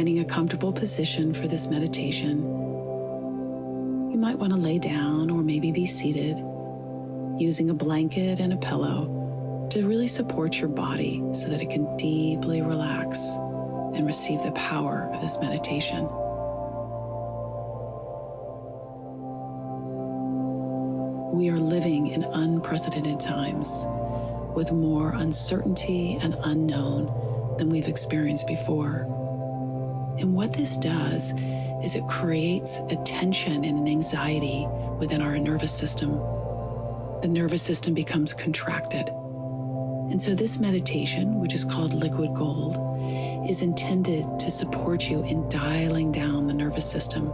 finding a comfortable position for this meditation. You might want to lay down or maybe be seated, using a blanket and a pillow to really support your body so that it can deeply relax and receive the power of this meditation. We are living in unprecedented times with more uncertainty and unknown than we've experienced before. And what this does is it creates a tension and an anxiety within our nervous system. The nervous system becomes contracted. And so this meditation, which is called Liquid Gold, is intended to support you in dialing down the nervous system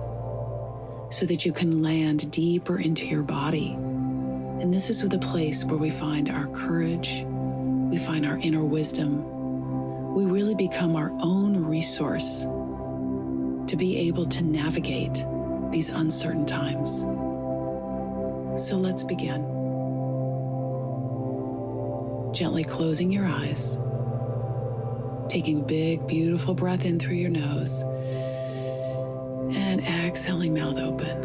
so that you can land deeper into your body. And this is the place where we find our courage, we find our inner wisdom. We really become our own resource to be able to navigate these uncertain times. So let's begin. Gently closing your eyes, taking a big, beautiful breath in through your nose, and exhaling mouth open.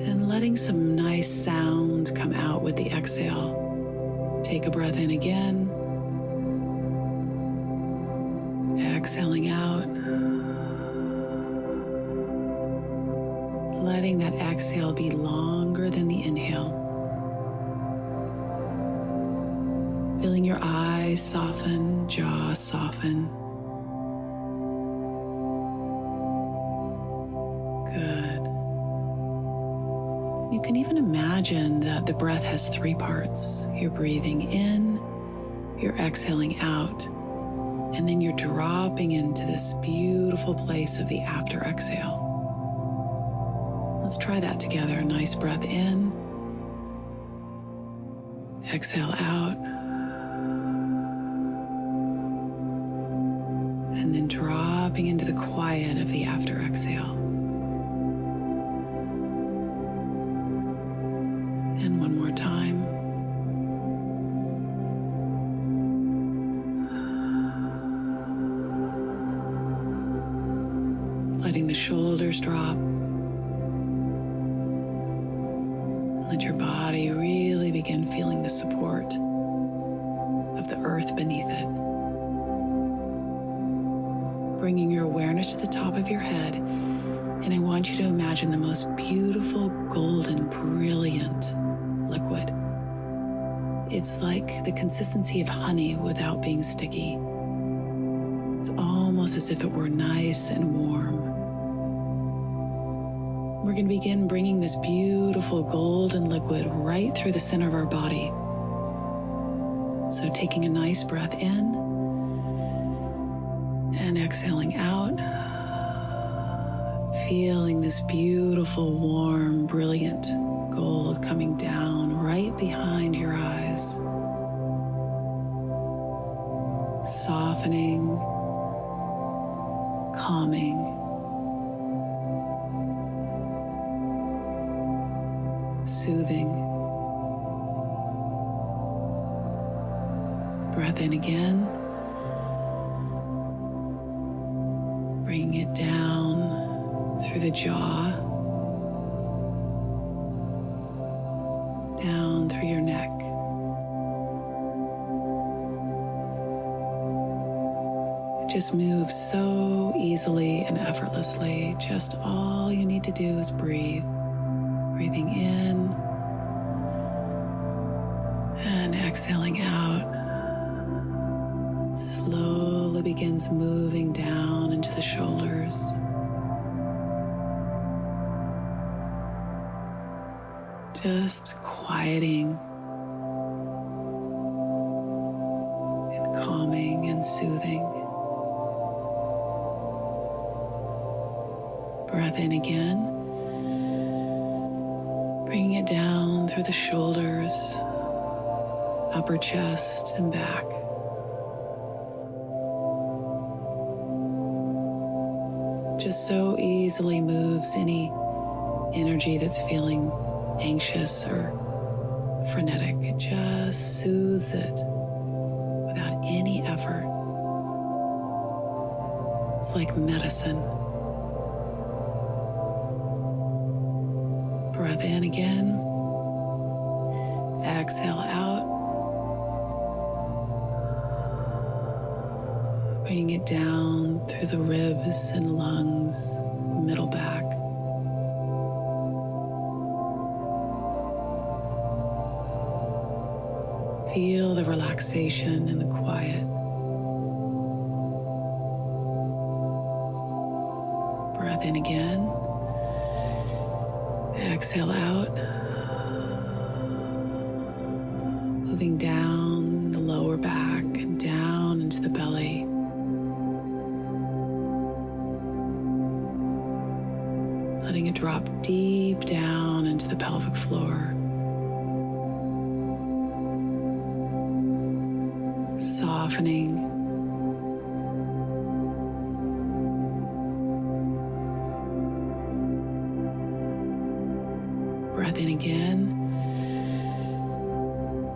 And letting some nice sound come out with the exhale. Take a breath in again, exhaling out, letting that exhale be longer than the inhale. Feeling your eyes soften, jaw soften. Good. You can even imagine that the breath has three parts. You're breathing in, you're exhaling out, and then you're dropping into this beautiful place of the after exhale. Let's try that together. A nice breath in, exhale out, and then dropping into the quiet of the after exhale. And one more time. Letting the shoulders drop. Let your body really begin feeling the support of the earth beneath it. Bringing your awareness to the top of your head, and I want you to imagine the most beautiful, golden, brilliant liquid. It's like the consistency of honey without being sticky. It's almost as if it were nice and warm. We're going to begin bringing this beautiful golden liquid right through the center of our body. So taking a nice breath in and exhaling out, feeling this beautiful, warm, brilliant gold coming down right behind your eyes, softening, calming, soothing. Breath in again. Bringing it down through the jaw, down through your neck. It just moves so easily and effortlessly. Just all you need to do is breathe. Breathing in and exhaling out. Slowly begins moving down into the shoulders. Just quieting and calming and soothing. Breath in again. Bringing it down through the shoulders, upper chest, and back. Just so easily moves any energy that's feeling anxious or frenetic. It just soothes it without any effort. just like medicine. Breath in again. Exhale out. Bringing it down through the ribs and lungs, middle back. Feel the relaxation and the quiet. Breath in again. Exhale out. Moving down the lower back and down into the belly. Letting it drop deep down into the pelvic floor. Softening. Breath in again.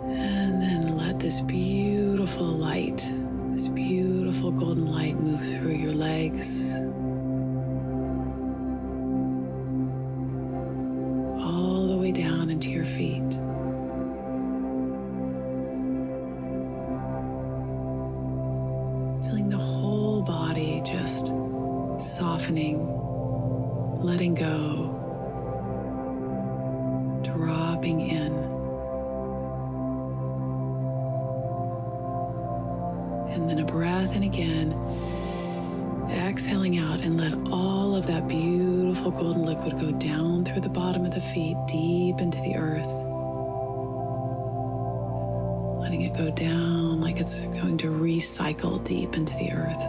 And then let this beautiful light, this beautiful golden light move through your legs. All the way down into your feet. Feeling the whole body just softening, letting go, dropping in. And then a breath in again, exhaling out, and let all of that beautiful golden liquid go down through the bottom of the feet, deep into the earth. Letting it go down like it's going to recycle deep into the earth.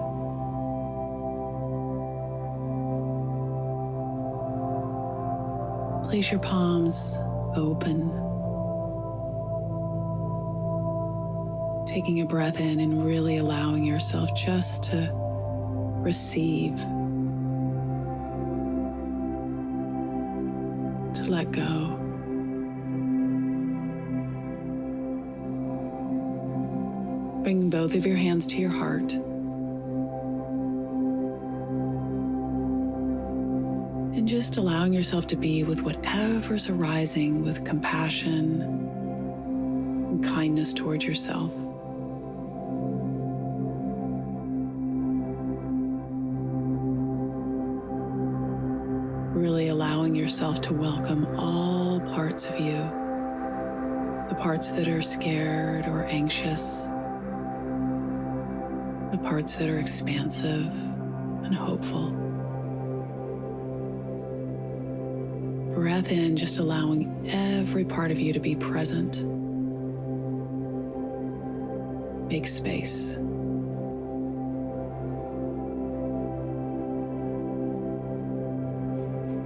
Place your palms open. Taking a breath in and really allowing yourself just to receive, to let go. Bring both of your hands to your heart. And just allowing yourself to be with whatever's arising with compassion and kindness towards yourself. Really allowing yourself to welcome all parts of you, the parts that are scared or anxious, the parts that are expansive and hopeful. Breath in, just allowing every part of you to be present. Make space.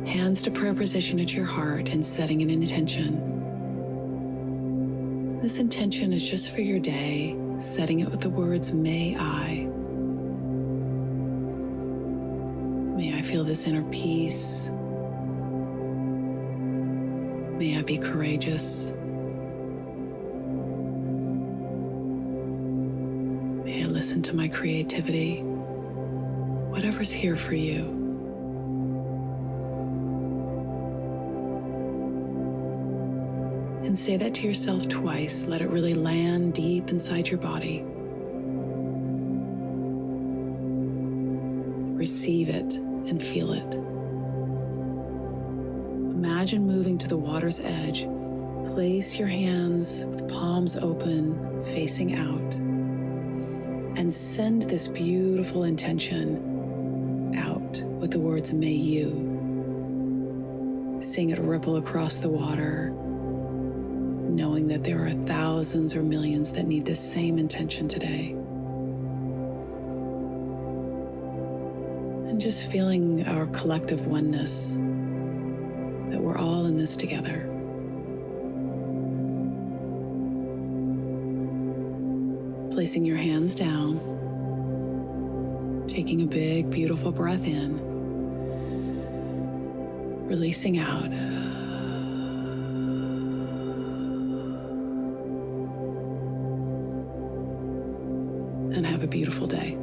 Hands to prayer position at your heart and setting an intention. This intention is just for your day, setting it with the words, may I. May I feel this inner peace. May I be courageous. May I listen to my creativity. Whatever's here for you. And say that to yourself twice. Let it really land deep inside your body. Receive it and feel it. Imagine moving to the water's edge. Place your hands with palms open, facing out, and send this beautiful intention out with the words, may you. Seeing it ripple across the water, knowing that there are thousands or millions that need this same intention today. And just feeling our collective oneness, that we're all in this together. Placing your hands down, taking a big, beautiful breath in, releasing out. And have a beautiful day.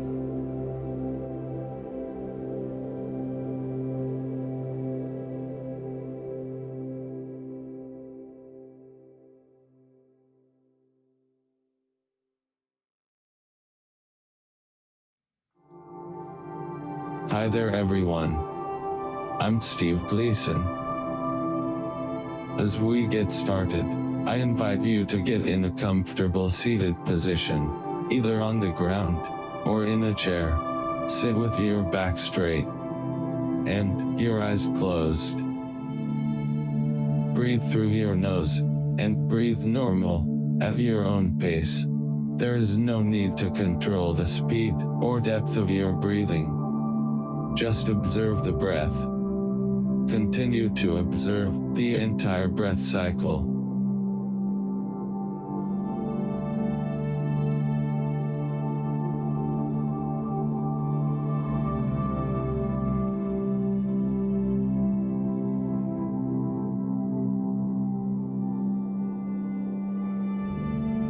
Hi there everyone. I'm Steve Gleason. As we get started, I invite you to get in a comfortable seated position, either on the ground or in a chair. Sit with your back straight and your eyes closed. Breathe through your nose and breathe normal at your own pace. There is no need to control the speed or depth of your breathing. Just observe the breath. Continue to observe the entire breath cycle.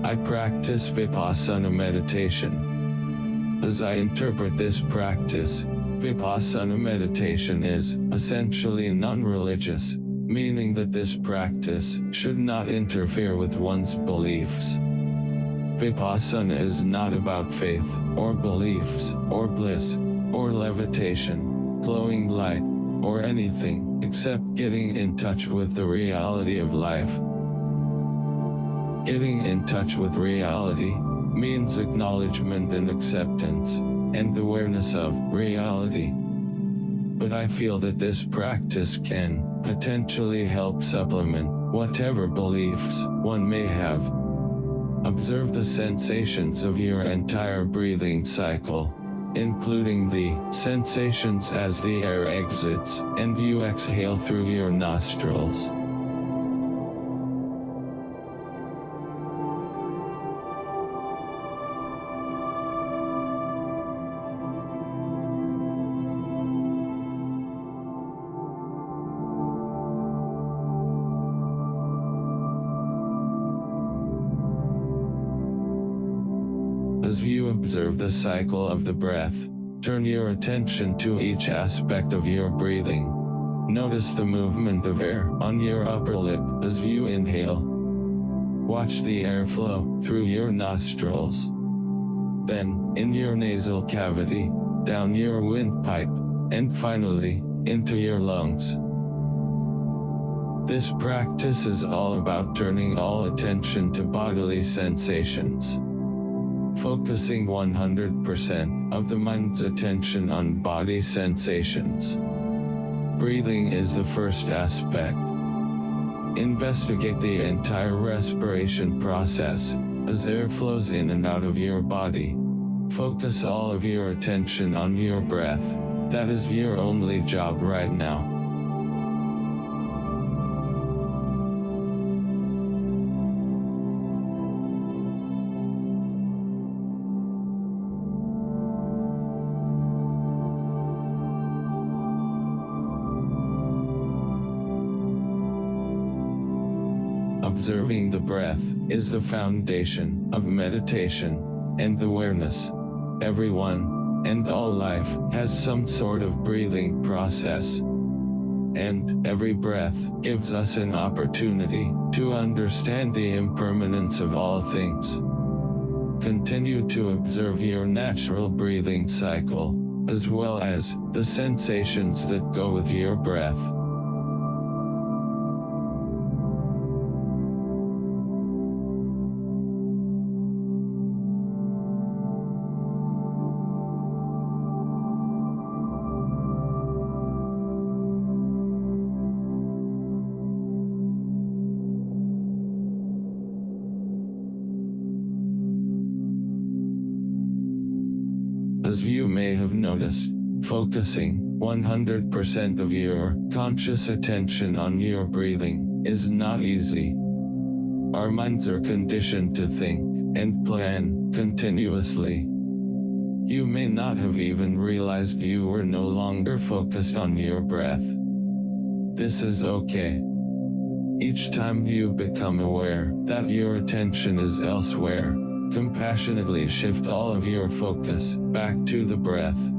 I practice VIPASSANA meditation. As I interpret this practice, VIPASSANA meditation is essentially non-religious, meaning that this practice should not interfere with one's beliefs. VIPASSANA is not about faith, or beliefs, or bliss, or levitation, glowing light, or anything, except getting in touch with the reality of life. Getting in touch with reality means acknowledgement and acceptance, and awareness of reality. But I feel that this practice can potentially help supplement whatever beliefs one may have. Observe the sensations of your entire breathing cycle, including the sensations as the air exits and you exhale through your nostrils. As you observe the cycle of the breath, turn your attention to each aspect of your breathing. Notice the movement of air on your upper lip as you inhale. Watch the air flow through your nostrils. Then, in your nasal cavity, down your windpipe, and finally, into your lungs. This practice is all about turning all attention to bodily sensations. Focusing 100% of the mind's attention on body sensations. Breathing is the first aspect. Investigate the entire respiration process, as air flows in and out of your body. Focus all of your attention on your breath. That is your only job right now. Observing the breath is the foundation of meditation and awareness. Everyone and all life has some sort of breathing process. And every breath gives us an opportunity to understand the impermanence of all things. Continue to observe your natural breathing cycle, as well as the sensations that go with your breath. As you may have noticed, focusing 100% of your conscious attention on your breathing is not easy. Our minds are conditioned to think and plan continuously. You may not have even realized you were no longer focused on your breath. This is okay. Each time you become aware that your attention is elsewhere, compassionately shift all of your focus back to the breath.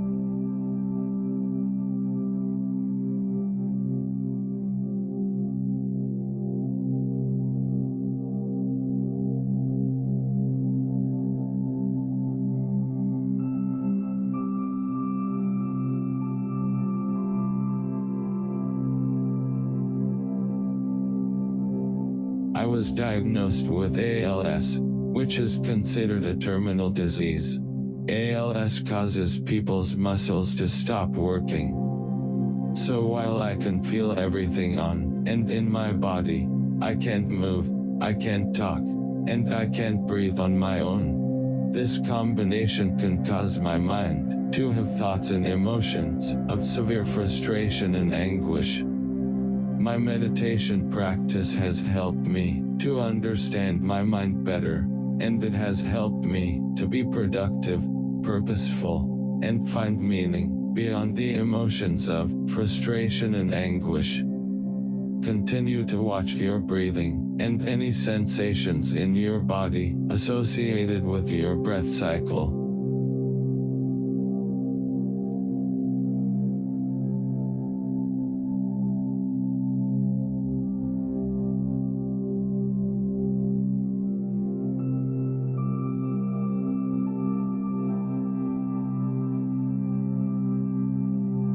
was diagnosed with ALS, which is considered a terminal disease. ALS causes people's muscles to stop working. So while I can feel everything on and in my body, I can't move, I can't talk, and I can't breathe on my own. This combination can cause my mind to have thoughts and emotions of severe frustration and anguish. My meditation practice has helped me to understand my mind better, and it has helped me to be productive, purposeful, and find meaning beyond the emotions of frustration and anguish. Continue to watch your breathing and any sensations in your body associated with your breath cycle.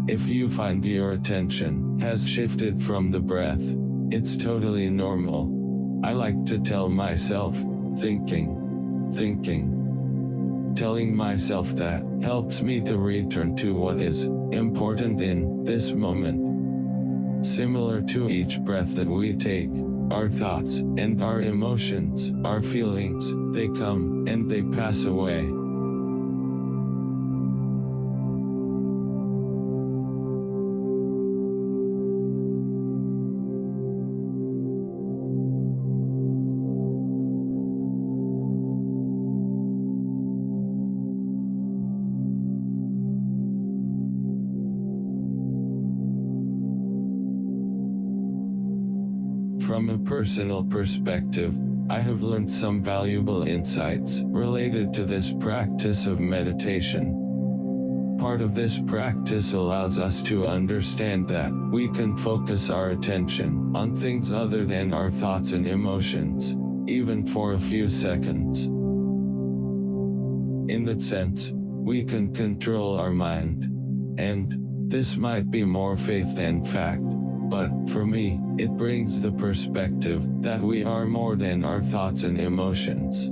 If you find your attention has shifted from the breath, it's totally normal. I like to tell myself, thinking. Telling myself that helps me to return to what is important in this moment. Similar to each breath that we take, our thoughts and our emotions, our feelings, they come and they pass away. From a personal perspective, I have learned some valuable insights related to this practice of meditation. Part of this practice allows us to understand that we can focus our attention on things other than our thoughts and emotions, even for a few seconds. In that sense, we can control our mind. And this might be more faith than fact. But, for me, it brings the perspective that we are more than our thoughts and emotions.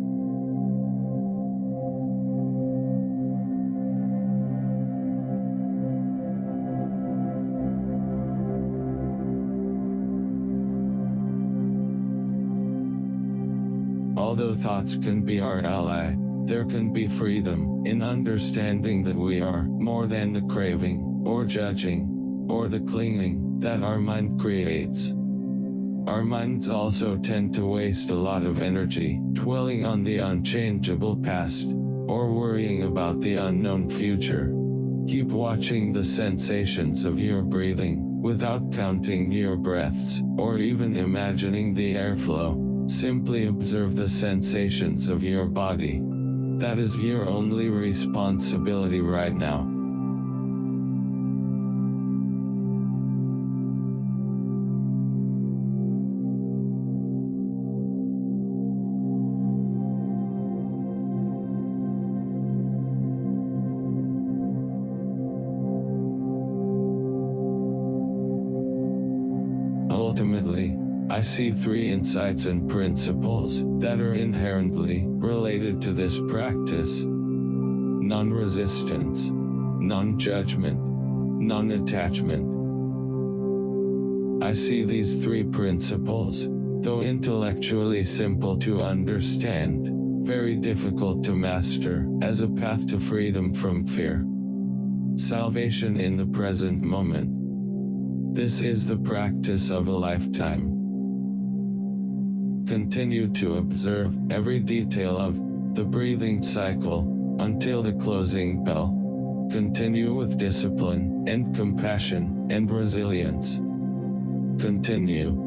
Although thoughts can be our ally, there can be freedom in understanding that we are more than the craving, or judging, or the clinging that our mind creates. Our minds also tend to waste a lot of energy dwelling on the unchangeable past, or worrying about the unknown future. Keep watching the sensations of your breathing, without counting your breaths, or even imagining the airflow. Simply observe the sensations of your body. That is your only responsibility right now. Ultimately, I see three insights and principles that are inherently related to this practice: non-resistance, non-judgment, non-attachment. I see these three principles, though intellectually simple to understand, very difficult to master, as a path to freedom from fear. Salvation in the present moment. This is the practice of a lifetime. Continue to observe every detail of the breathing cycle until the closing bell. Continue with discipline and compassion and resilience. Continue.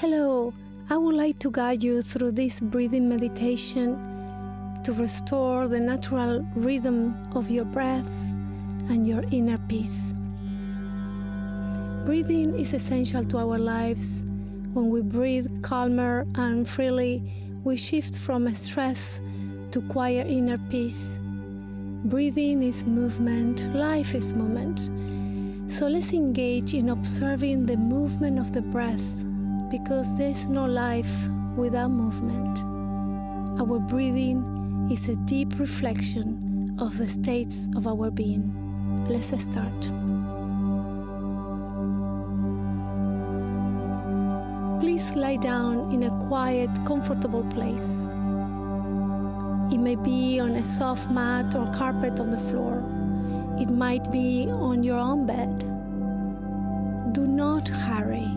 Hello, I would like to guide you through this breathing meditation to restore the natural rhythm of your breath and your inner peace. Breathing is essential to our lives. When we breathe calmer and freely, we shift from stress to quiet inner peace. Breathing is movement, life is movement. So let's engage in observing the movement of the breath, because there is no life without movement. Our breathing is a deep reflection of the states of our being. Let's start. Please lie down in a quiet, comfortable place. It may be on a soft mat or carpet on the floor. It might be on your own bed. Do not hurry.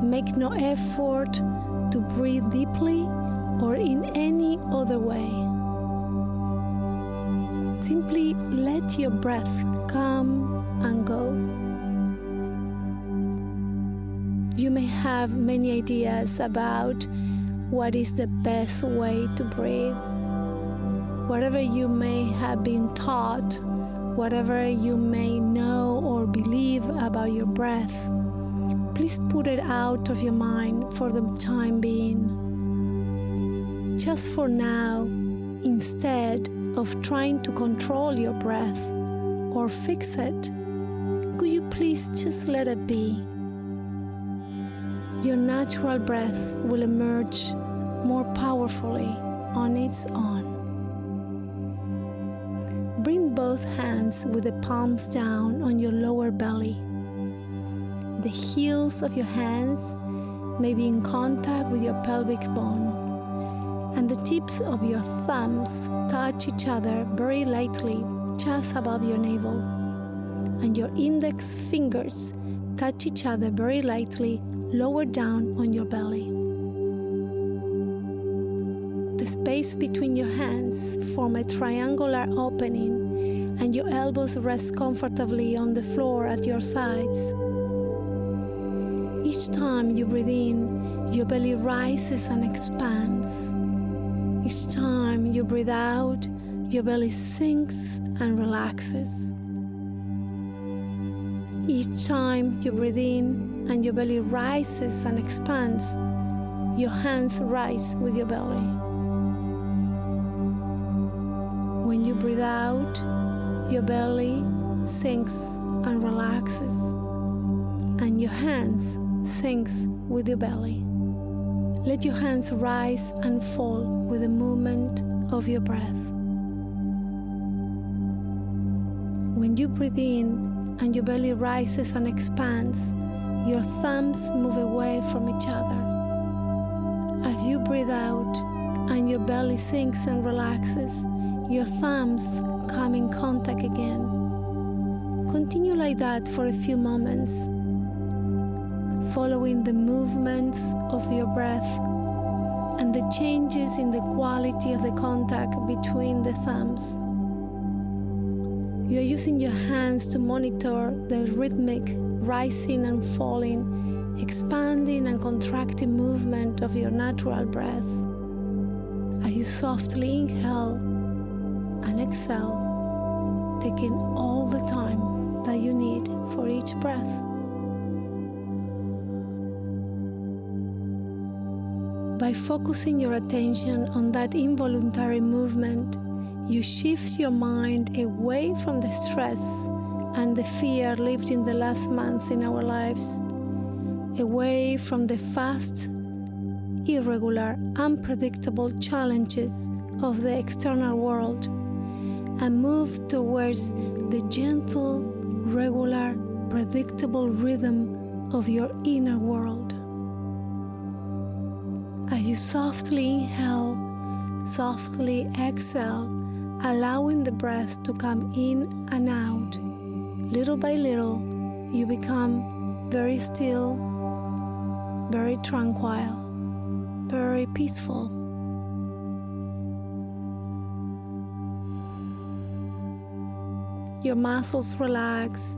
Make no effort to breathe deeply or in any other way. Simply let your breath come and go. You may have many ideas about what is the best way to breathe. Whatever you may have been taught, whatever you may know or believe about your breath, please put it out of your mind for the time being. Just for now, instead of trying to control your breath or fix it, could you please just let it be? Your natural breath will emerge more powerfully on its own. Bring both hands with the palms down on your lower belly. The heels of your hands may be in contact with your pelvic bone, and the tips of your thumbs touch each other very lightly just above your navel, and your index fingers touch each other very lightly lower down on your belly. The space between your hands form a triangular opening, and your elbows rest comfortably on the floor at your sides. Each time you breathe in, your belly rises and expands. Each time you breathe out, your belly sinks and relaxes. Each time you breathe in and your belly rises and expands, your hands rise with your belly. When you breathe out, your belly sinks and relaxes, and your hands sinks with your belly. Let your hands rise and fall with the movement of your breath. When you breathe in and your belly rises and expands, your thumbs move away from each other. As you breathe out and your belly sinks and relaxes, your thumbs come in contact again. Continue like that for a few moments, following the movements of your breath and the changes in the quality of the contact between the thumbs. You are using your hands to monitor the rhythmic rising and falling, expanding and contracting movement of your natural breath. As you softly inhale and exhale, taking all the time that you need for each breath. By focusing your attention on that involuntary movement, you shift your mind away from the stress and the fear lived in the last month in our lives, away from the fast, irregular, unpredictable challenges of the external world, and move towards the gentle, regular, predictable rhythm of your inner world. As you softly inhale, softly exhale, allowing the breath to come in and out, little by little, you become very still, very tranquil, very peaceful. Your muscles relax,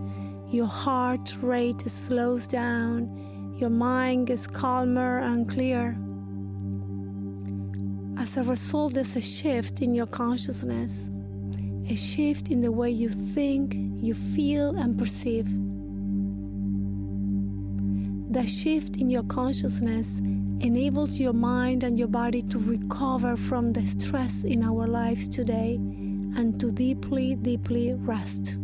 your heart rate slows down, Your mind gets calmer and clear. As a result, there's a shift in your consciousness, a shift in the way you think, you feel, and perceive. The shift in your consciousness enables your mind and your body to recover from the stress in our lives today and to deeply, deeply rest.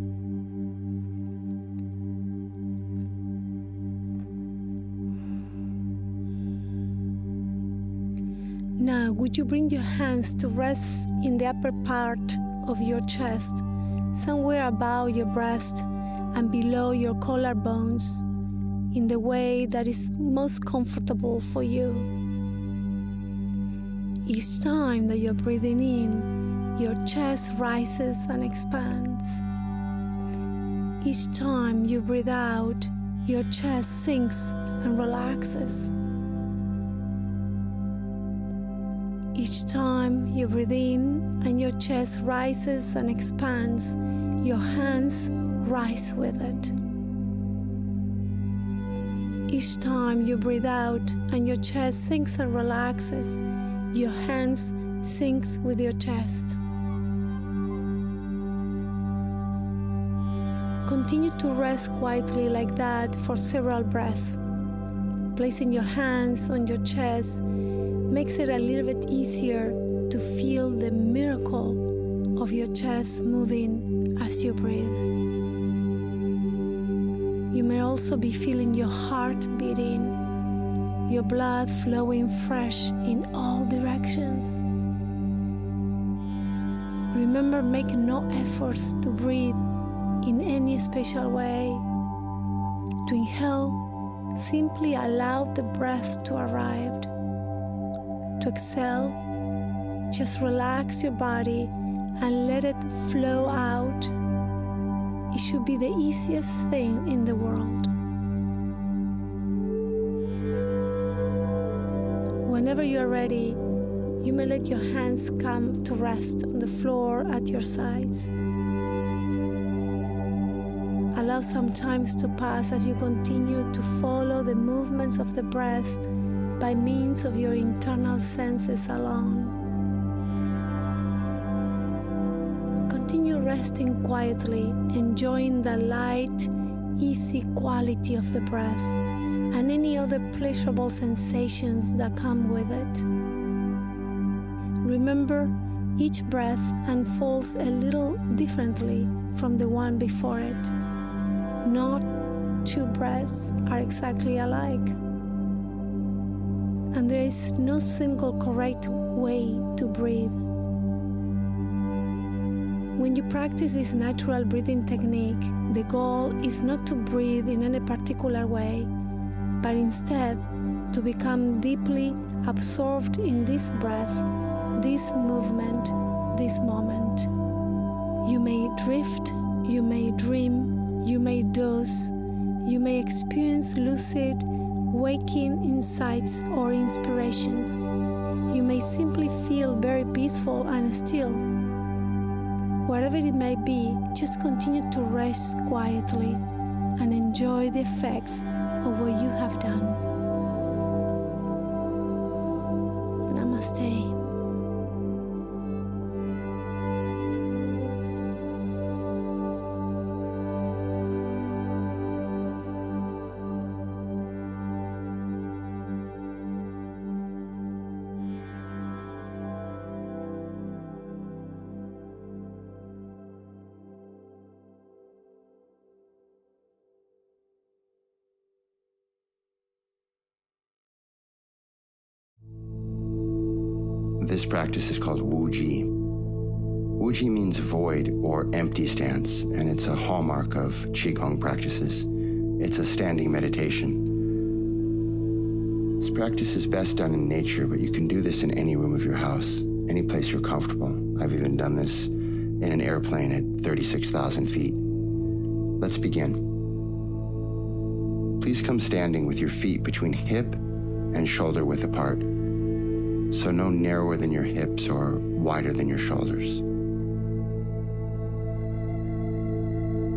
Now, would you bring your hands to rest in the upper part of your chest, somewhere above your breast and below your collarbones, in the way that is most comfortable for you. Each time that you're breathing in, your chest rises and expands. Each time you breathe out, your chest sinks and relaxes. Each time you breathe in and your chest rises and expands, your hands rise with it. Each time you breathe out and your chest sinks and relaxes, your hands sink with your chest. Continue to rest quietly like that for several breaths. Placing your hands on your chest makes it a little bit easier to feel the miracle of your chest moving as you breathe. You may also be feeling your heart beating, your blood flowing fresh in all directions. Remember, make no efforts to breathe in any special way. To inhale, simply allow the breath to arrive. To exhale, just relax your body and let it flow out. It should be the easiest thing in the world. Whenever you're ready, you may let your hands come to rest on the floor at your sides. Allow some time to pass as you continue to follow the movements of the breath by means of your internal senses alone. Continue resting quietly, enjoying the light, easy quality of the breath and any other pleasurable sensations that come with it. Remember, each breath unfolds a little differently from the one before it. Not two breaths are exactly alike. And there is no single correct way to breathe. When you practice this natural breathing technique, the goal is not to breathe in any particular way, but instead to become deeply absorbed in this breath, this movement, this moment. You may drift, you may dream, you may doze, you may experience lucid, waking insights or inspirations. You may simply feel very peaceful and still. Whatever it may be, just continue to rest quietly and enjoy the effects of what you have done. Namaste. This practice is called WUJI. WUJI means void or empty stance, and it's a hallmark of Qigong practices. It's a standing meditation. This practice is best done in nature, but you can do this in any room of your house, any place you're comfortable. I've even done this in an airplane at 36,000 feet. Let's begin. Please come standing with your feet between hip and shoulder width apart, so no narrower than your hips or wider than your shoulders.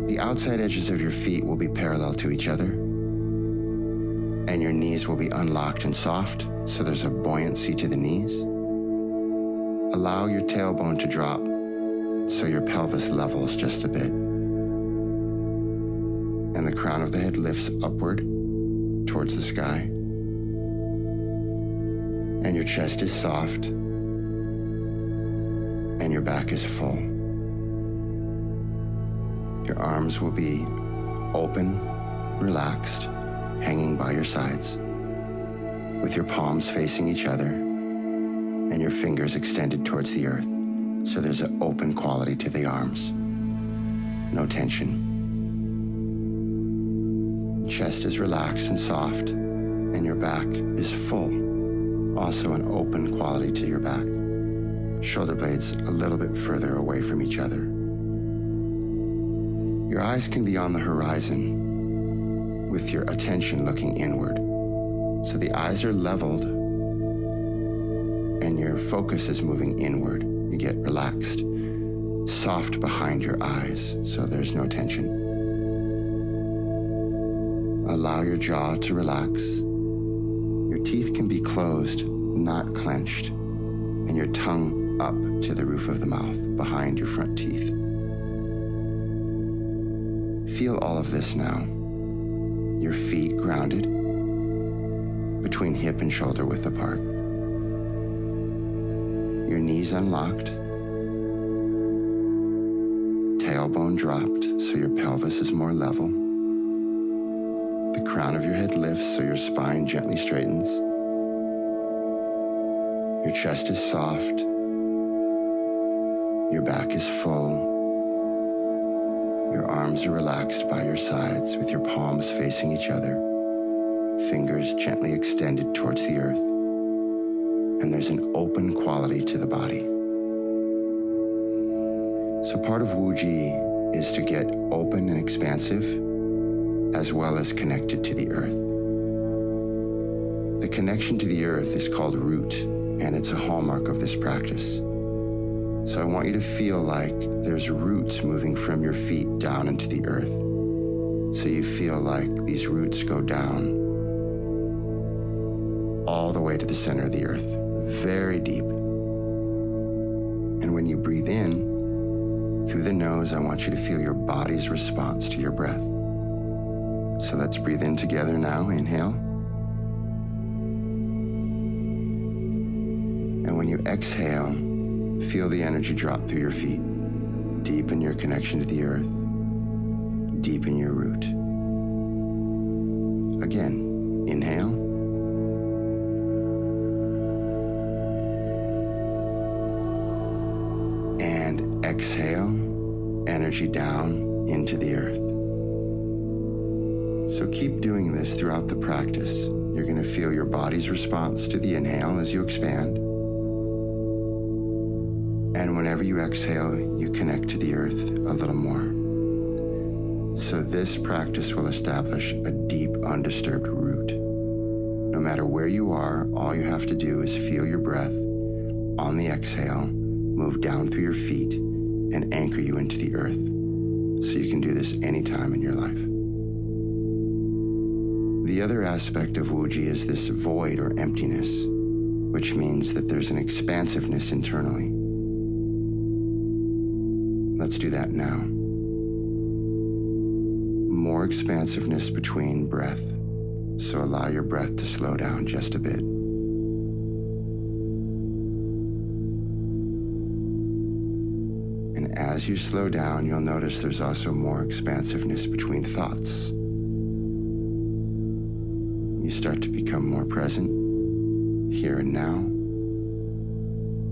The outside edges of your feet will be parallel to each other, And your knees will be unlocked and soft, so there's a buoyancy to the knees. Allow your tailbone to drop, so your pelvis levels just a bit. And the crown of the head lifts upward towards the sky. And your chest is soft, and your back is full. Your arms will be open, relaxed, hanging by your sides, with your palms facing each other and your fingers extended towards the earth. So there's an open quality to the arms. No tension. Chest is relaxed and soft, and your back is full. Also an open quality to your back. Shoulder blades a little bit further away from each other. Your eyes can be on the horizon with your attention looking inward. So the eyes are leveled and your focus is moving inward. You get relaxed, soft behind your eyes, so there's no tension. Allow your jaw to relax. Your teeth can be closed, not clenched, and your tongue up to the roof of the mouth, behind your front teeth. Feel all of this now. Your feet grounded, between hip and shoulder width apart. Your knees unlocked. Tailbone dropped, so your pelvis is more level. The crown of your head lifts, so your spine gently straightens. Your chest is soft. Your back is full. Your arms are relaxed by your sides with your palms facing each other, fingers gently extended towards the earth, and there's an open quality to the body. So part of WUJI is to get open and expansive, as well as connected to the earth. The connection to the earth is called root, and it's a hallmark of this practice. So I want you to feel like there's roots moving from your feet down into the earth. So you feel like these roots go down all the way to the center of the earth, very deep. And when you breathe in, through the nose, I want you to feel your body's response to your breath. So let's breathe in together now. Inhale. And when you exhale, feel the energy drop through your feet. Deepen your connection to the earth. Deepen your root. Again, inhale. And exhale, energy down into the earth. So keep doing this throughout the practice. You're going to feel your body's response to the inhale as you expand. And whenever you exhale, you connect to the earth a little more. So this practice will establish a deep, undisturbed root. No matter where you are, all you have to do is feel your breath on the exhale, move down through your feet, and anchor you into the earth. So you can do this anytime in your life. The other aspect of WUJI is this void or emptiness, which means that there's an expansiveness internally. Let's do that now. More expansiveness between breath. So allow your breath to slow down just a bit. And as you slow down, you'll notice there's also more expansiveness between thoughts. You start to become more present, here and now,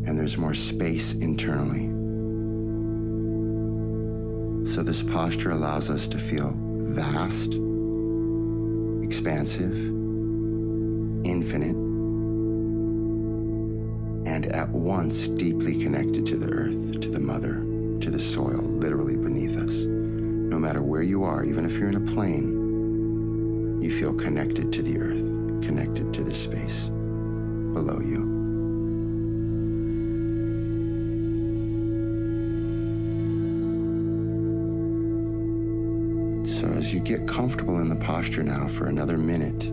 and there's more space internally. So this posture allows us to feel vast, expansive, infinite, and at once deeply connected to the earth, to the mother, to the soil, literally beneath us. No matter where you are, even if you're in a plane, you feel connected to the earth, connected to this space below you. So as you get comfortable in the posture now for another minute,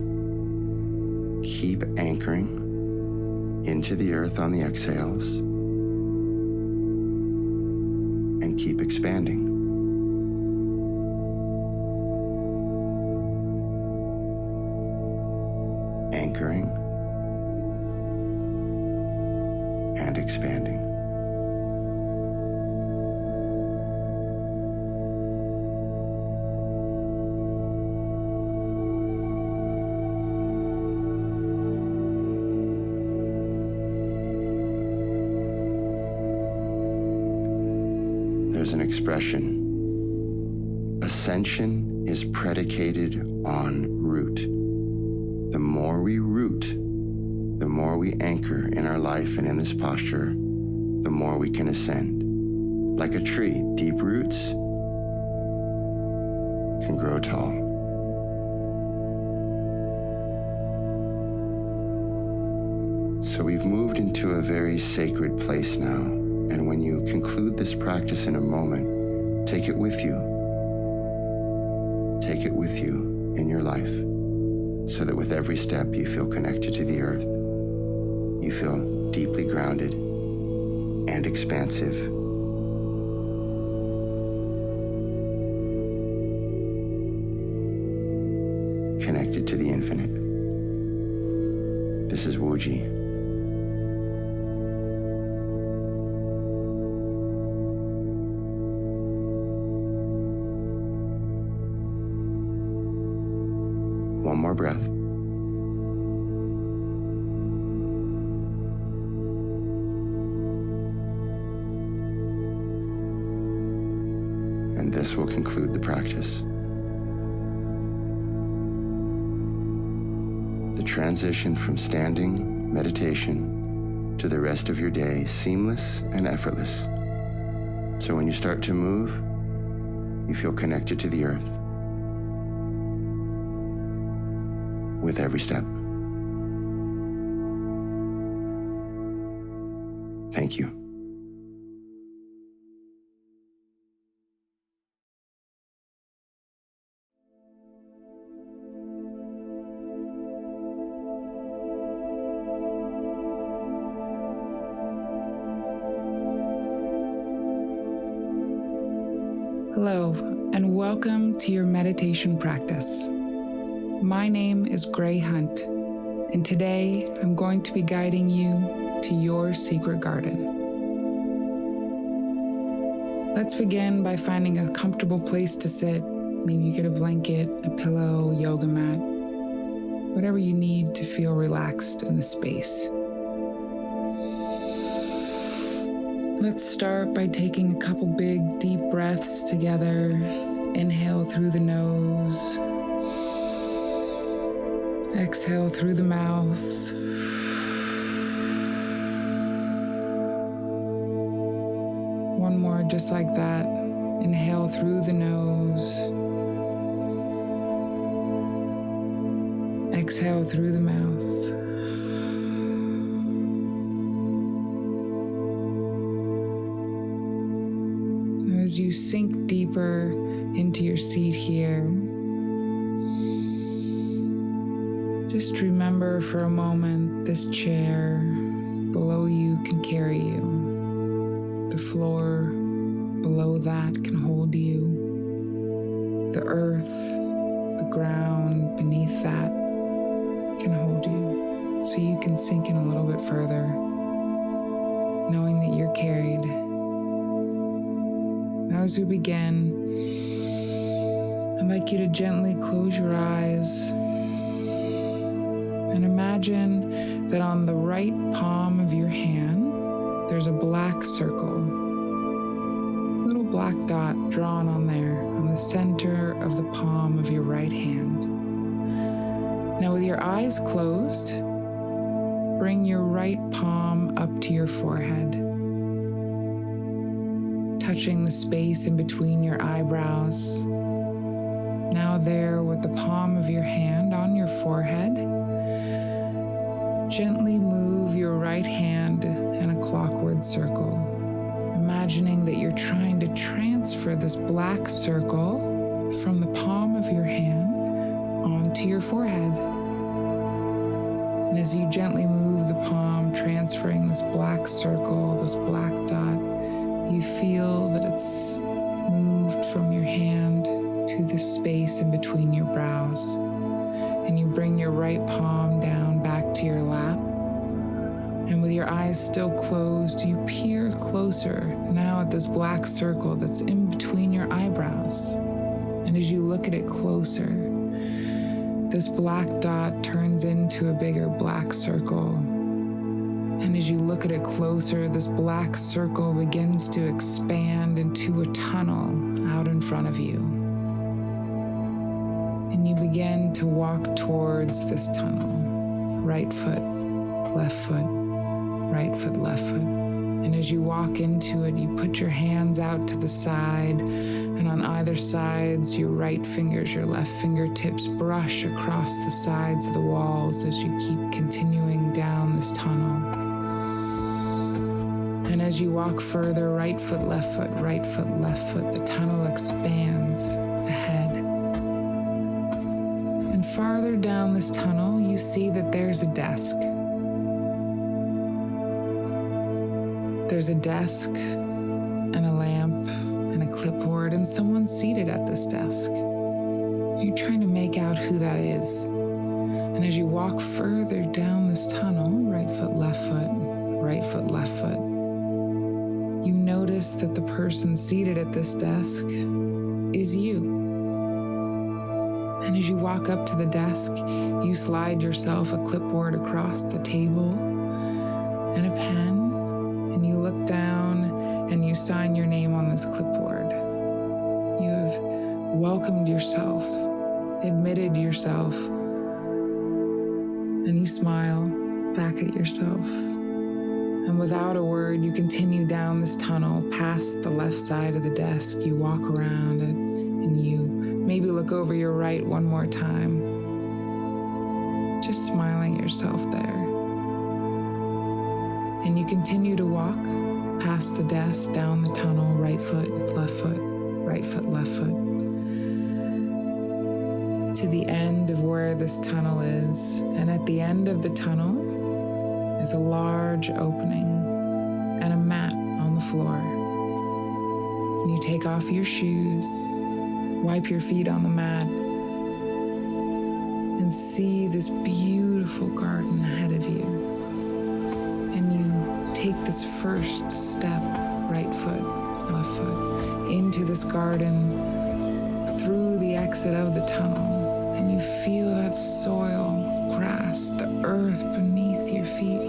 keep anchoring into the earth on the exhales and keep expanding. Anchoring and expanding. There's an expression. Ascension is predicated on root. The more we root, the more we anchor in our life and in this posture, the more we can ascend. Like a tree, deep roots can grow tall. So we've moved into a very sacred place now, and when you conclude this practice in a moment, take it with you. Take it with you in your life, so that with every step you feel connected to the earth. You feel deeply grounded and expansive. Connected to the infinite. This is WUJI. One more breath. And this will conclude the practice. The transition from standing meditation to the rest of your day, seamless and effortless. So when you start to move, you feel connected to the earth with every step. Thank you. Hello, and welcome to your meditation practice. My name is Gray Hunt, and today I'm going to be guiding you to your secret garden. Let's begin by finding a comfortable place to sit. Maybe you get a blanket, a pillow, yoga mat, whatever you need to feel relaxed in the space. Let's start by taking a couple big, deep breaths together. Inhale through the nose. Exhale through the mouth. One more just like that. Inhale through the nose. Exhale through the mouth. As you sink deeper into your seat here, just remember for a moment this chair below you can carry you. The floor below that can hold you. The earth, the ground beneath that can hold you. So you can sink in a little bit further, knowing that you're carried. Now as we begin, I'd like you to gently close your eyes and imagine that on the right palm of your hand, there's a black circle, a little black dot drawn on there on the center of the palm of your right hand. Now with your eyes closed, bring your right palm up to your forehead, touching the space in between your eyebrows. Now there with the palm of your hand on your forehead, gently move your right hand in a clockwise circle, imagining that you're trying to transfer this black circle from the palm of your hand onto your forehead. And as you gently move the palm, transferring this black circle, this black dot, you feel that it's moved from your hand to the space in between your brows. And you bring your right palm down back to your lap. And with your eyes still closed, you peer closer now at this black circle that's in between your eyebrows. And as you look at it closer, this black dot turns into a bigger black circle. And as you look at it closer, this black circle begins to expand into a tunnel out in front of you. And you begin to walk towards this tunnel. Right foot, left foot, right foot, left foot. And as you walk into it, you put your hands out to the side, and on either sides, your right fingers, your left fingertips brush across the sides of the walls as you keep continuing down this tunnel. And as you walk further, right foot, left foot, right foot, left foot, the tunnel expands ahead. And farther down this tunnel, you see that there's a desk. There's a desk and a lamp and a clipboard and someone seated at this desk. You're trying to make out who that is. And as you walk further down this tunnel, right foot, left foot, right foot, left foot, you notice that the person seated at this desk is you. And as you walk up to the desk, you slide yourself a clipboard across the table and a pen. And you look down and you sign your name on this clipboard. You have welcomed yourself, admitted yourself, and you smile back at yourself. And without a word, you continue down this tunnel past the left side of the desk. You walk around it and you maybe look over your right one more time, just smiling at yourself there. And you continue to walk past the desk, down the tunnel, right foot, left foot, right foot, left foot, to the end of where this tunnel is. And at the end of the tunnel is a large opening and a mat on the floor. And you take off your shoes, wipe your feet on the mat, and see this beautiful garden ahead of you. And you take this first step, right foot, left foot, into this garden, through the exit of the tunnel, and you feel that soil, grass, the earth beneath your feet.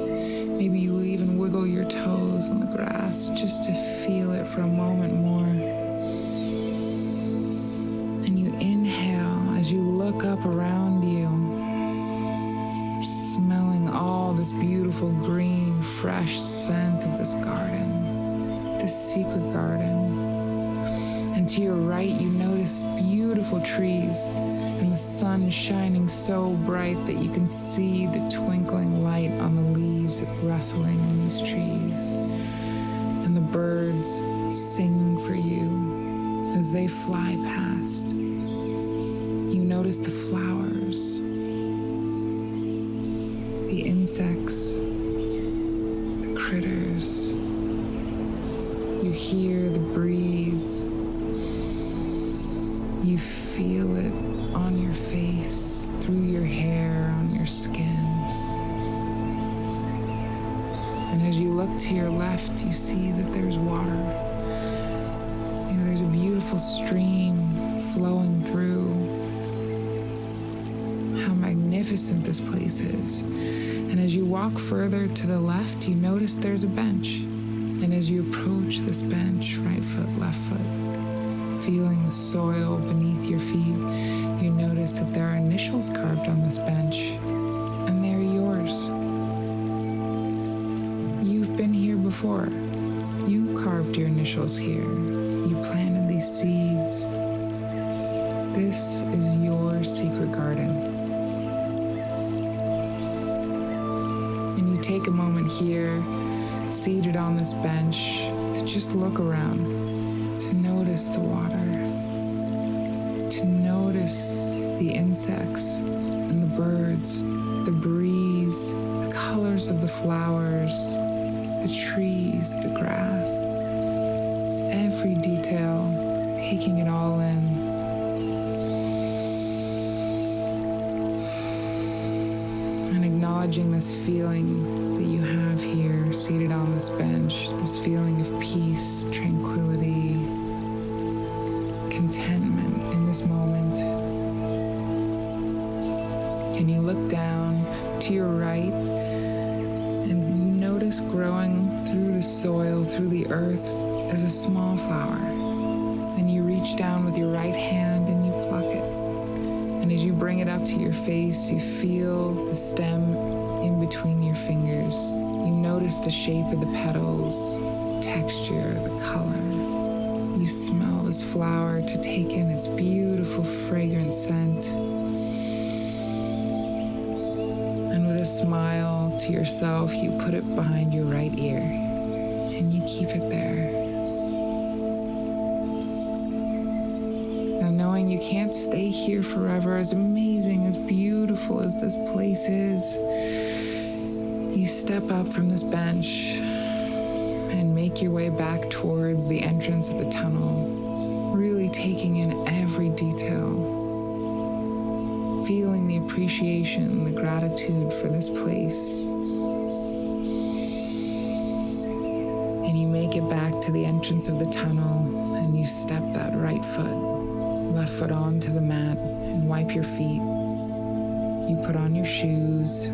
Maybe you even wiggle your toes on the grass just to feel it for a moment more. And you inhale as you look up around you, smelling all this beautiful green, fresh scent of this garden, this secret garden. And to your right, you notice beautiful trees and the sun shining so bright that you can see the twinkling light on the leaves rustling in these trees. And the birds sing for you as they fly past. You notice the flowers, the insects, the critters. You hear the breeze. You feel it on your face, through your hair, on your skin. And as you look to your left, you see that there's water. You know, there's a beautiful stream flowing through. How magnificent this place is. And as you walk further to the left, you notice there's a bench. And as you approach this bench, right foot, left foot, feeling the soil beneath your feet, you notice that there are initials carved on this bench, and they're yours. You've been here before. You carved your initials here. You planted these seeds. This is your secret garden. And you take a moment here, seated on this bench, to just look around, to notice the water, to notice the insects and the birds, the breeze, colors of the flowers, the trees, the grass, every detail, taking it all in. And acknowledging this feeling that you have here, seated on this bench, this feeling of peace, tranquility, contentment in this moment. And you look down to your right, and you notice growing through the soil, through the earth, is a small flower. And you reach down with your right hand and you pluck it. And as you bring it up to your face, you feel the stem in between your fingers. You notice the shape of the petals, the texture, the color. You smell this flower to take in its beautiful fragrant scent. And with a smile to yourself, you put it behind your right ear and you keep it there. Now, knowing you can't stay here forever, as amazing, as beautiful as this place is, you step up from this bench and make your way back towards the entrance of the tunnel, really taking in every detail, feeling the appreciation, the gratitude for this place. And you make it back to the entrance of the tunnel, and you step that right foot, left foot onto the mat, and wipe your feet. You put on your shoes,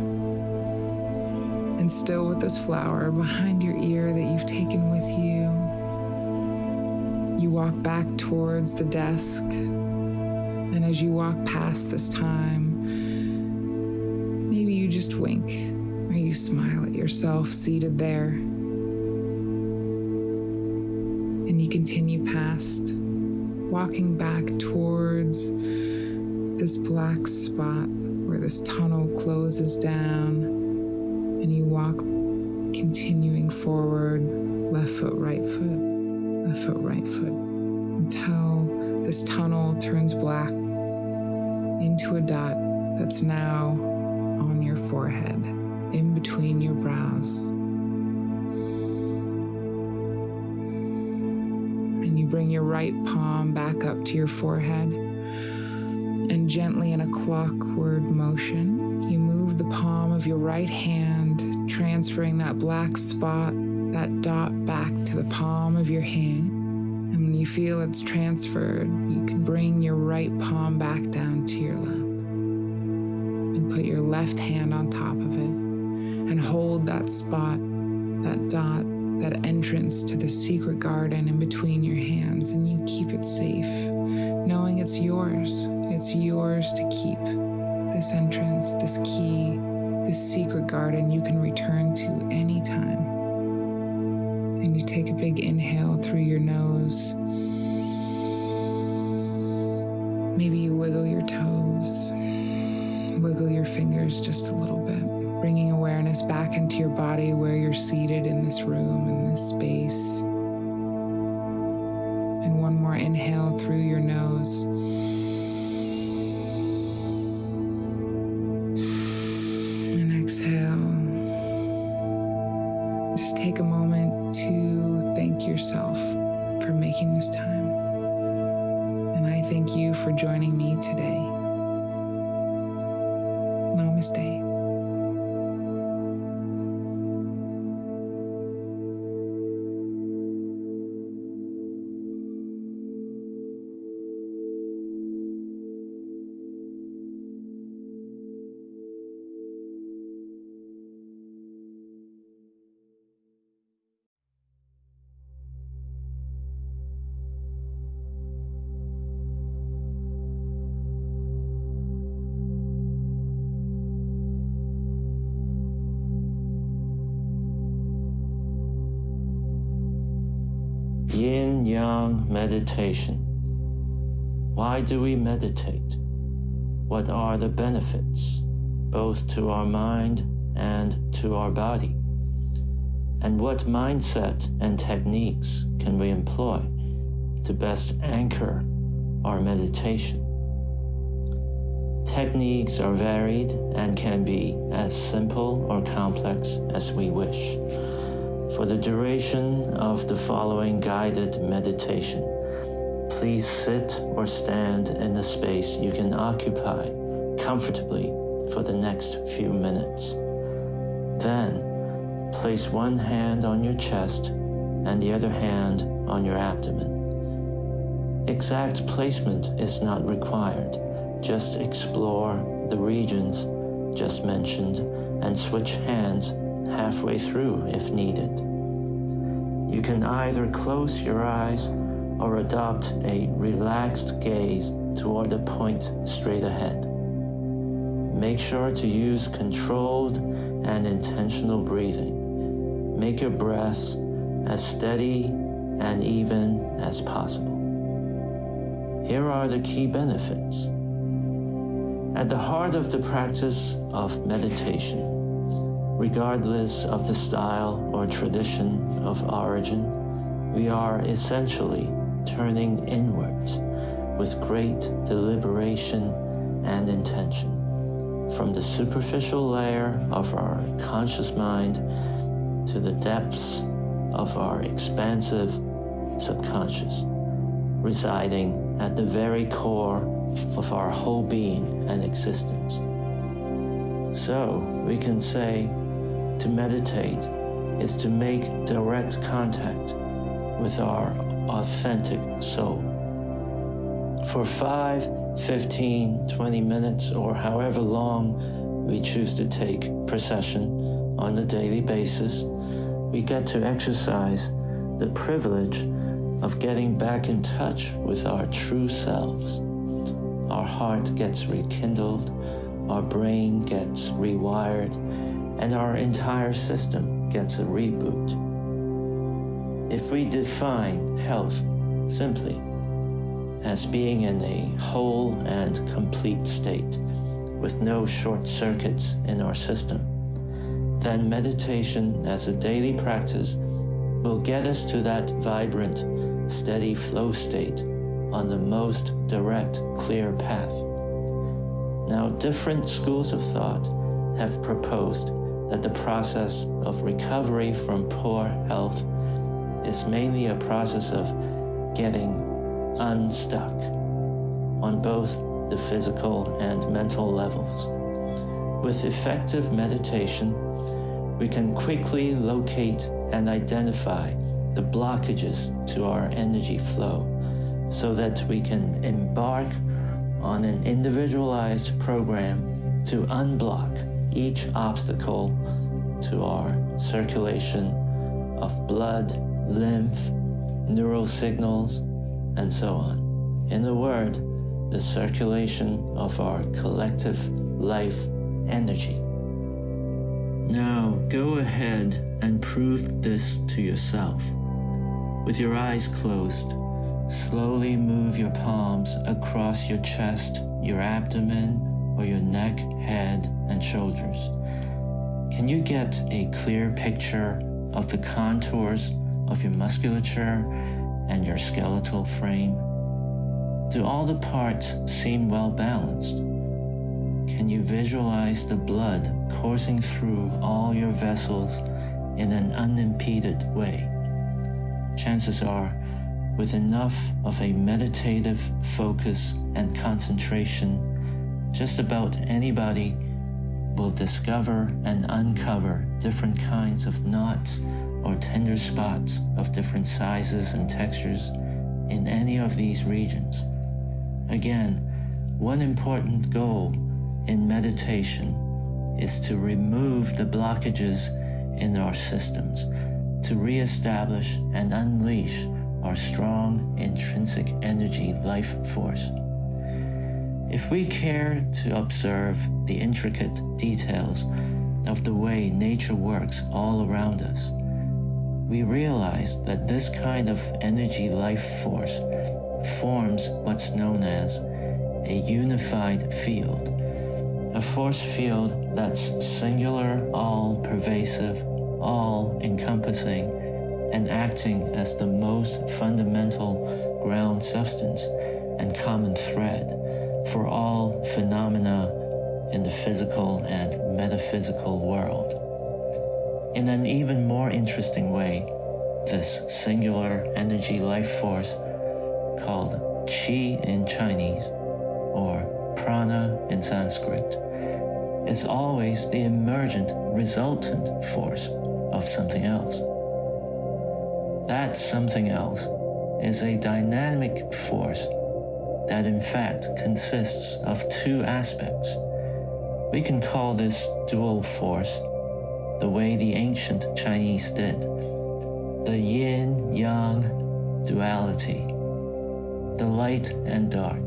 and still with this flower behind your ear that you've taken with you, you walk back towards the desk. And as you walk past this time, maybe you just wink or you smile at yourself seated there. And you continue past, walking back towards this black spot where this tunnel closes down. And you walk, continuing forward, left foot, right foot, left foot, right foot, until this tunnel turns black into a dot that's now on your forehead, in between your brows. And you bring your right palm back up to your forehead, and gently in a clockwork motion, you move the palm of your right hand, transferring that black spot, that dot, back to the palm of your hand. And when you feel it's transferred, you can bring your right palm back down to your lap and put your left hand on top of it and hold that spot, that dot, that entrance to the secret garden in between your hands, and you keep it safe, knowing it's yours. It's yours to keep. This entrance, this key, this secret garden you can return to anytime. And you take a big inhale through your nose. Maybe you wiggle your toes, wiggle your fingers just a little bit, bringing awareness back into your body where you're seated in this room, in this space. And one more inhale through your nose. Exhale. Just take a moment to thank yourself for making this time. And I thank you for joining me today. Namaste. Yin-yang meditation. Why do we meditate? What are the benefits, both to our mind and to our body? And what mindset and techniques can we employ to best anchor our meditation? Techniques are varied and can be as simple or complex as we wish. For the duration of the following guided meditation, please sit or stand in the space you can occupy comfortably for the next few minutes. Then, place one hand on your chest and the other hand on your abdomen. Exact placement is not required. Just explore the regions just mentioned and switch hands halfway through if needed. You can either close your eyes or adopt a relaxed gaze toward the point straight ahead. Make sure to use controlled and intentional breathing. Make your breaths as steady and even as possible. Here are the key benefits. At the heart of the practice of meditation, regardless of the style or tradition of origin, we are essentially turning inwards with great deliberation and intention, from the superficial layer of our conscious mind to the depths of our expansive subconscious, residing at the very core of our whole being and existence. So we can say to meditate is to make direct contact with our authentic soul. For 5, 15, 20 minutes, or however long we choose to take per session on a daily basis, we get to exercise the privilege of getting back in touch with our true selves. Our heart gets rekindled, our brain gets rewired, and our entire system gets a reboot. If we define health simply as being in a whole and complete state with no short circuits in our system, then meditation as a daily practice will get us to that vibrant, steady flow state on the most direct, clear path. Now, different schools of thought have proposed that the process of recovery from poor health is mainly a process of getting unstuck on both the physical and mental levels. With effective meditation, we can quickly locate and identify the blockages to our energy flow so that we can embark on an individualized program to unblock each obstacle to our circulation of blood, lymph, neural signals, and so on. In a word, the circulation of our collective life energy. Now go ahead and prove this to yourself. With your eyes closed, slowly move your palms across your chest, your abdomen, or your neck, head, and shoulders. Can you get a clear picture of the contours of your musculature and your skeletal frame? Do all the parts seem well balanced? Can you visualize the blood coursing through all your vessels in an unimpeded way? Chances are, with enough of a meditative focus and concentration, just about anybody will discover and uncover different kinds of knots or tender spots of different sizes and textures in any of these regions. Again, one important goal in meditation is to remove the blockages in our systems, to reestablish and unleash our strong intrinsic energy life force. If we care to observe the intricate details of the way nature works all around us, we realize that this kind of energy life force forms what's known as a unified field, a force field that's singular, all-pervasive, all-encompassing, and acting as the most fundamental ground substance and common thread for all phenomena in the physical and metaphysical world. In an even more interesting way, this singular energy life force, called Qi in Chinese, or prana in Sanskrit, is always the emergent, resultant force of something else. That something else is a dynamic force that in fact consists of two aspects. We can call this dual force the way the ancient Chinese did, the yin-yang duality, the light and dark,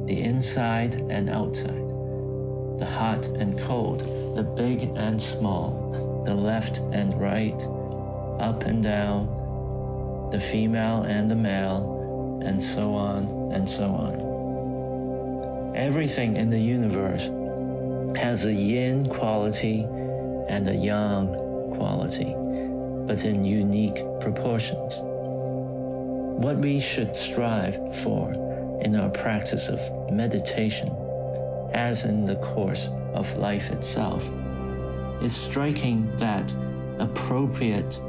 the inside and outside, the hot and cold, the big and small, the left and right, up and down, the female and the male, and so on and so on. Everything in the universe has a yin quality and a yang quality, but in unique proportions. What we should strive for in our practice of meditation, as in the course of life itself, is striking that appropriate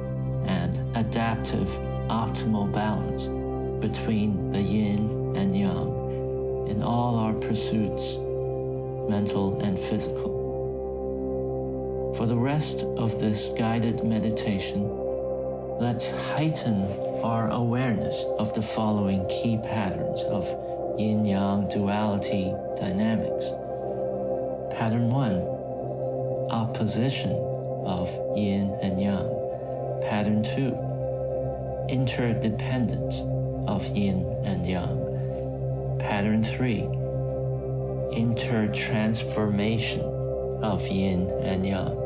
and adaptive optimal balance between the yin and yang in all our pursuits, mental and physical. For the rest of this guided meditation, let's heighten our awareness of the following key patterns of yin-yang duality dynamics. Pattern 1, opposition of yin and yang. Pattern 2, interdependence of yin and yang. Pattern 3, intertransformation of yin and yang.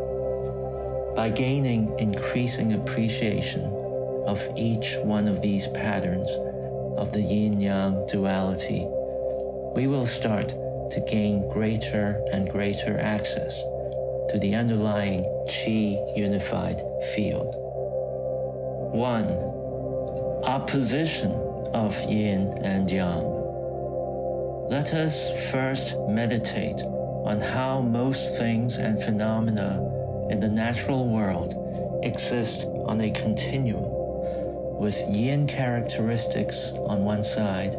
By gaining increasing appreciation of each one of these patterns of the yin-yang duality, we will start to gain greater and greater access to the underlying Qi unified field. 1. Opposition of yin and yang. Let us first meditate on how most things and phenomena in the natural world exist on a continuum, with yin characteristics on one side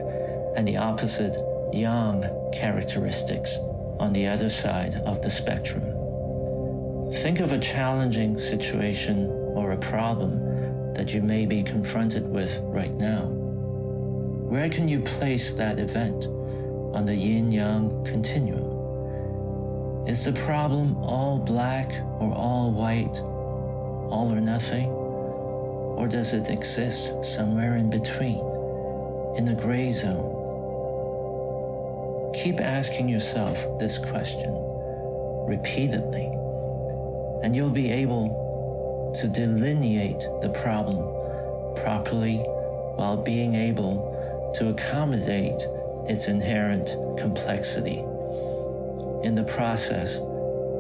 and the opposite yang characteristics on the other side of the spectrum. Think of a challenging situation or a problem that you may be confronted with right now. Where can you place that event on the yin-yang continuum? Is the problem all black or all white, all or nothing? Or does it exist somewhere in between, in the gray zone? Keep asking yourself this question repeatedly, and you'll be able to delineate the problem properly while being able to accommodate its inherent complexity. In the process,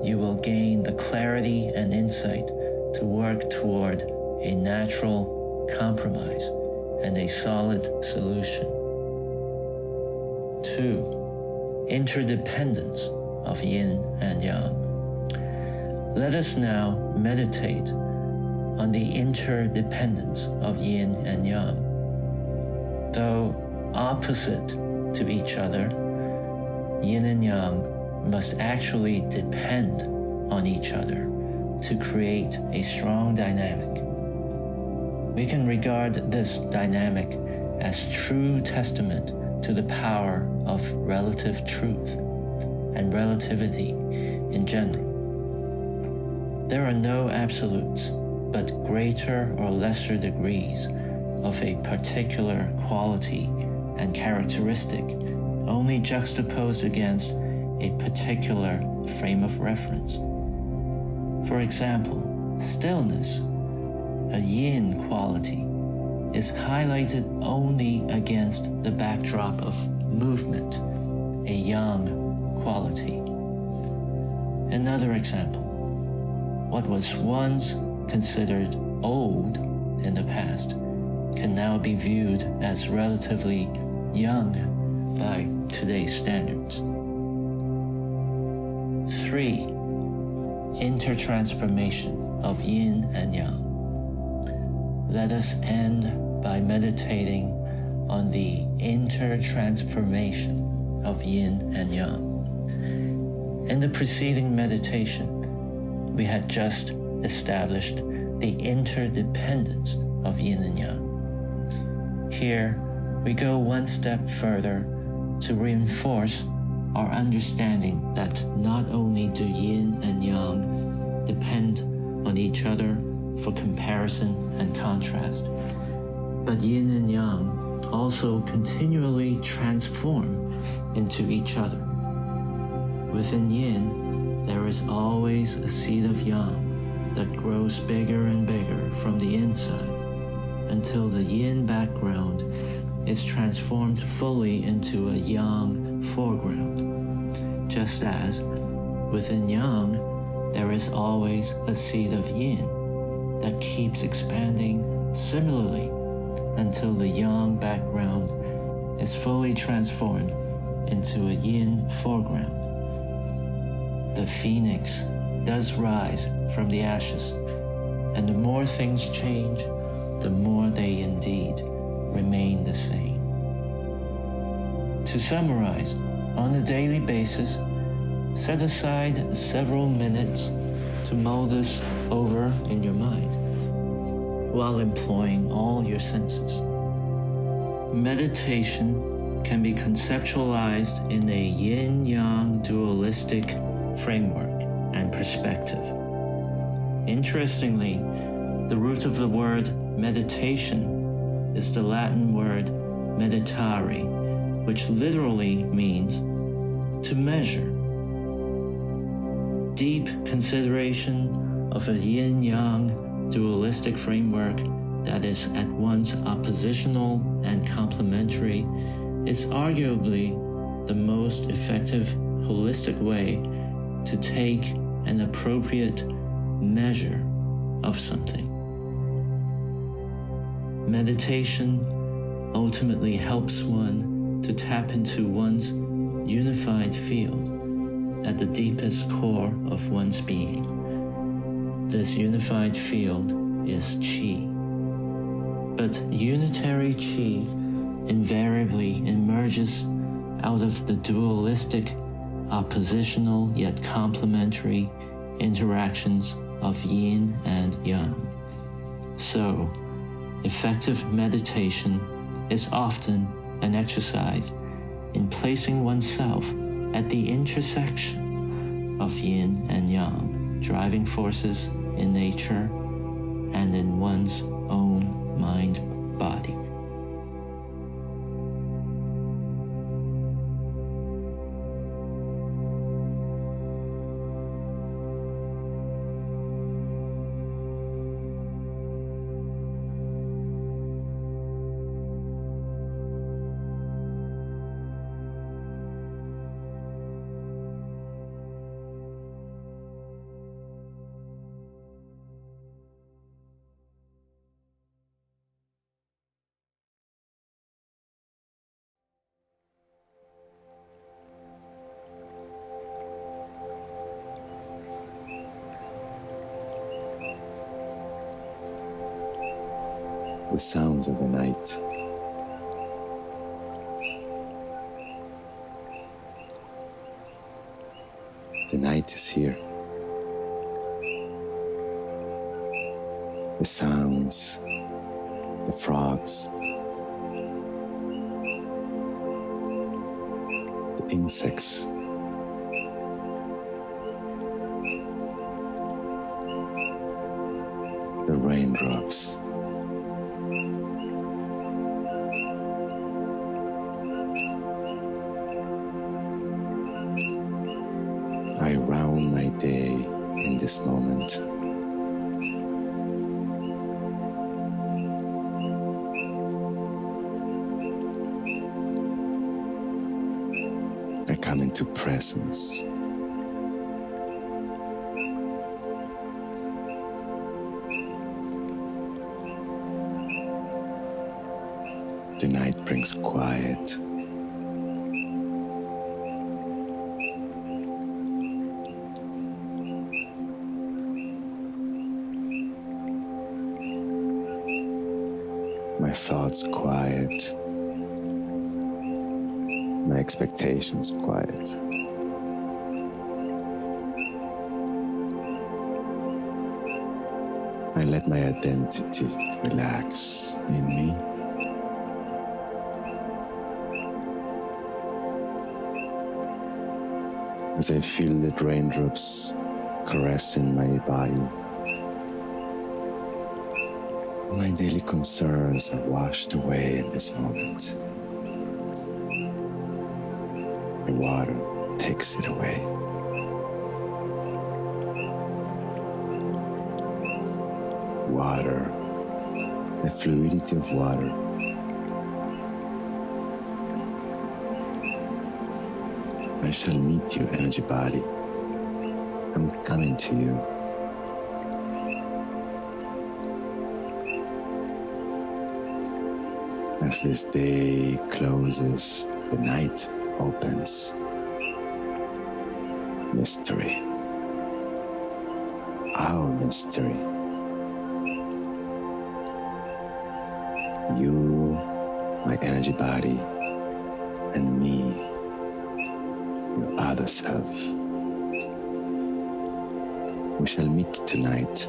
you will gain the clarity and insight to work toward a natural compromise and a solid solution. 2. Interdependence of yin and yang. Let us now meditate on the interdependence of yin and yang. Though opposite to each other, yin and yang must actually depend on each other to create a strong dynamic. We can regard this dynamic as true testament to the power of relative truth and relativity in general. There are no absolutes, but greater or lesser degrees of a particular quality and characteristic only juxtaposed against a particular frame of reference. For example, stillness, a yin quality, is highlighted only against the backdrop of movement, a yang quality. Another example, what was once considered old in the past can now be viewed as relatively young by today's standards. 3. Intertransformation of yin and yang. Let us end by meditating on the intertransformation of yin and yang. In the preceding meditation, we had just established the interdependence of yin and yang. Here, we go one step further to reinforce our understanding that not only do yin and yang depend on each other for comparison and contrast, but yin and yang also continually transform into each other. Within yin, there is always a seed of yang that grows bigger and bigger from the inside until the yin background is transformed fully into a yang foreground. Just as within yang, there is always a seed of yin that keeps expanding similarly until the yang background is fully transformed into a yin foreground. The phoenix does rise from the ashes, and the more things change, the more they indeed remain the same. To summarize, on a daily basis, set aside several minutes to mull this over in your mind while employing all your senses. Meditation can be conceptualized in a yin-yang dualistic framework and perspective. Interestingly, the root of the word meditation is the Latin word meditare, which literally means to measure. Deep consideration of a yin-yang dualistic framework that is at once oppositional and complementary is arguably the most effective holistic way to take an appropriate measure of something. Meditation ultimately helps one to tap into one's unified field at the deepest core of one's being. This unified field is Qi. But unitary Qi invariably emerges out of the dualistic, oppositional yet complementary interactions of yin and yang. So, effective meditation is often an exercise in placing oneself at the intersection of yin and yang, driving forces in nature and in one's own mind-body. The sounds of the night. The night is here. The sounds, the frogs, the insects, the raindrops. I round my day in this moment. I come into presence. The night brings quiet. The day brings calm. The my thoughts quiet, my expectations quiet. I let my identity relax in me. As I feel the raindrops caressing my body, my daily concerns are washed away in this moment. The water takes it away. Water, the fluidity of water, I shall meet you, energy body. I'm coming to you. As this day closes, the night opens. Mystery. Our mystery. You, my energy body, and me, your other self. We shall meet tonight.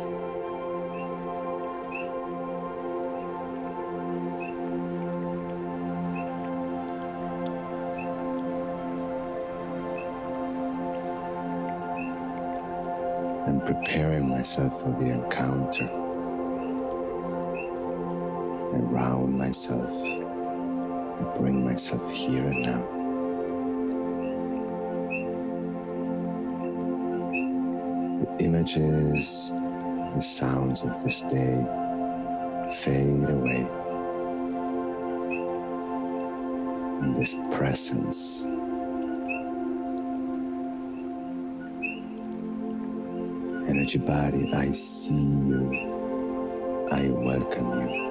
I'm preparing myself for the encounter. I round myself. I bring myself here and now. The images, the sounds of this day fade away. In this presence, energy body, I see you. I welcome you.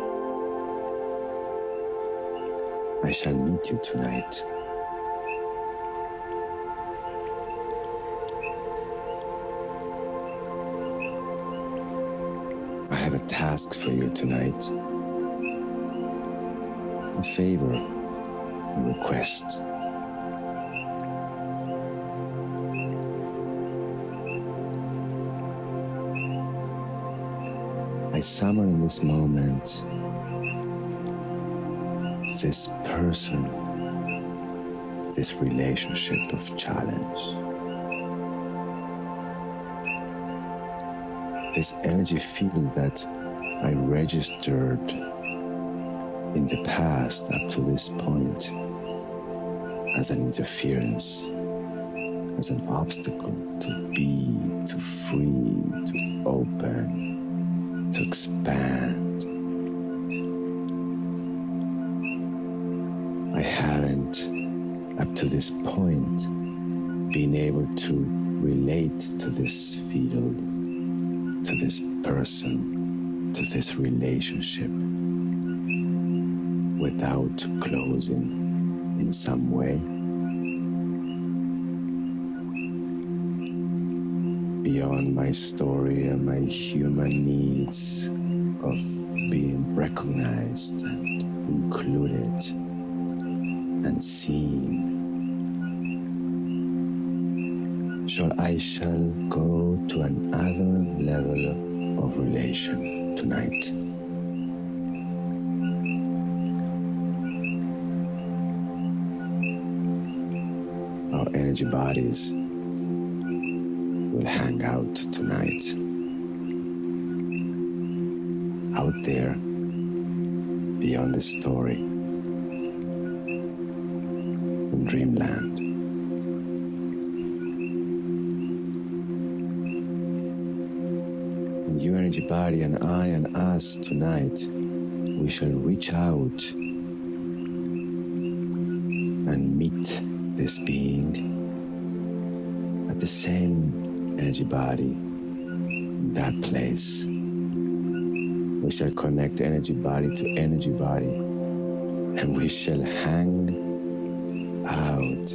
I shall meet you tonight. I have a task for you tonight. A favor, a request. I summon in this moment this person, this relationship of challenge, this energy field that I registered in the past up to this point as an interference, as an obstacle to be, to free, to open, to expand. I haven't, up to this point, been able to relate to this field, to this person, to this relationship, without closing in some way. Beyond my story and my human needs of being recognized and included and seen. So I shall go to another level of relation tonight. Our energy bodies will hang out tonight. Out there, beyond the story. Dreamland. And you, energy body, and I and us tonight, we shall reach out and meet this being at the same energy body, that place. We shall connect energy body to energy body, and we shall hang out,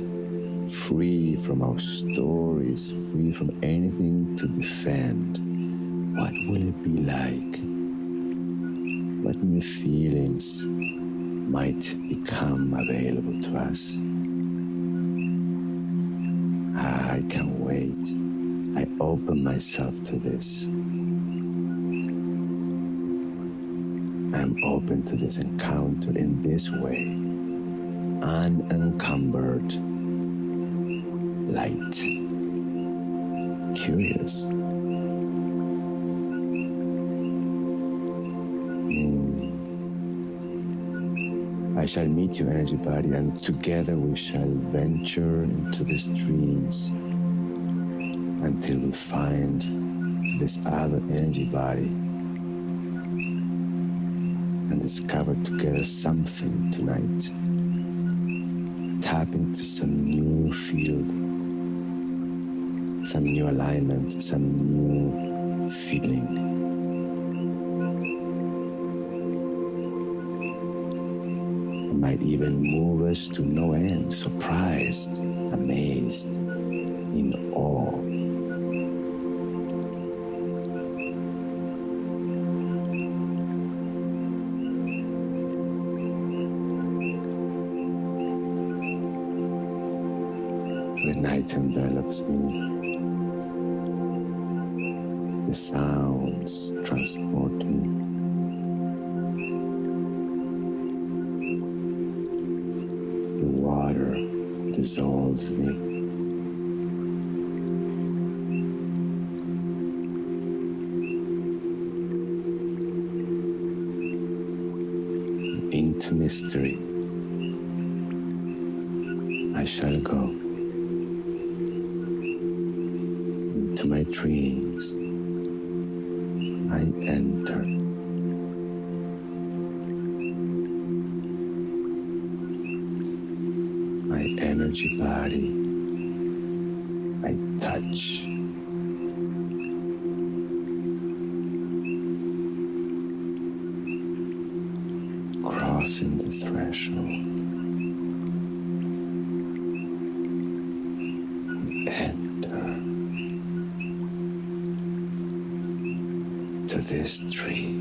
free from our stories, free from anything to defend. What will it be like what new feelings might become available to us. I can't wait. I open myself to this. I'm open to this encounter in this way, unencumbered, light, curious. I shall meet your energy body, and together we shall venture into the streams until we find this other energy body and discover together something tonight. Tap into some new field, some new alignment, some new feeling. It might even move us to no end, surprised, amazed, in awe. The night envelops me. The sounds transport me. The water dissolves me. Into mystery I shall go. Into my dreams I enter. My energy body I touch. Crossing the threshold. We enter to this tree.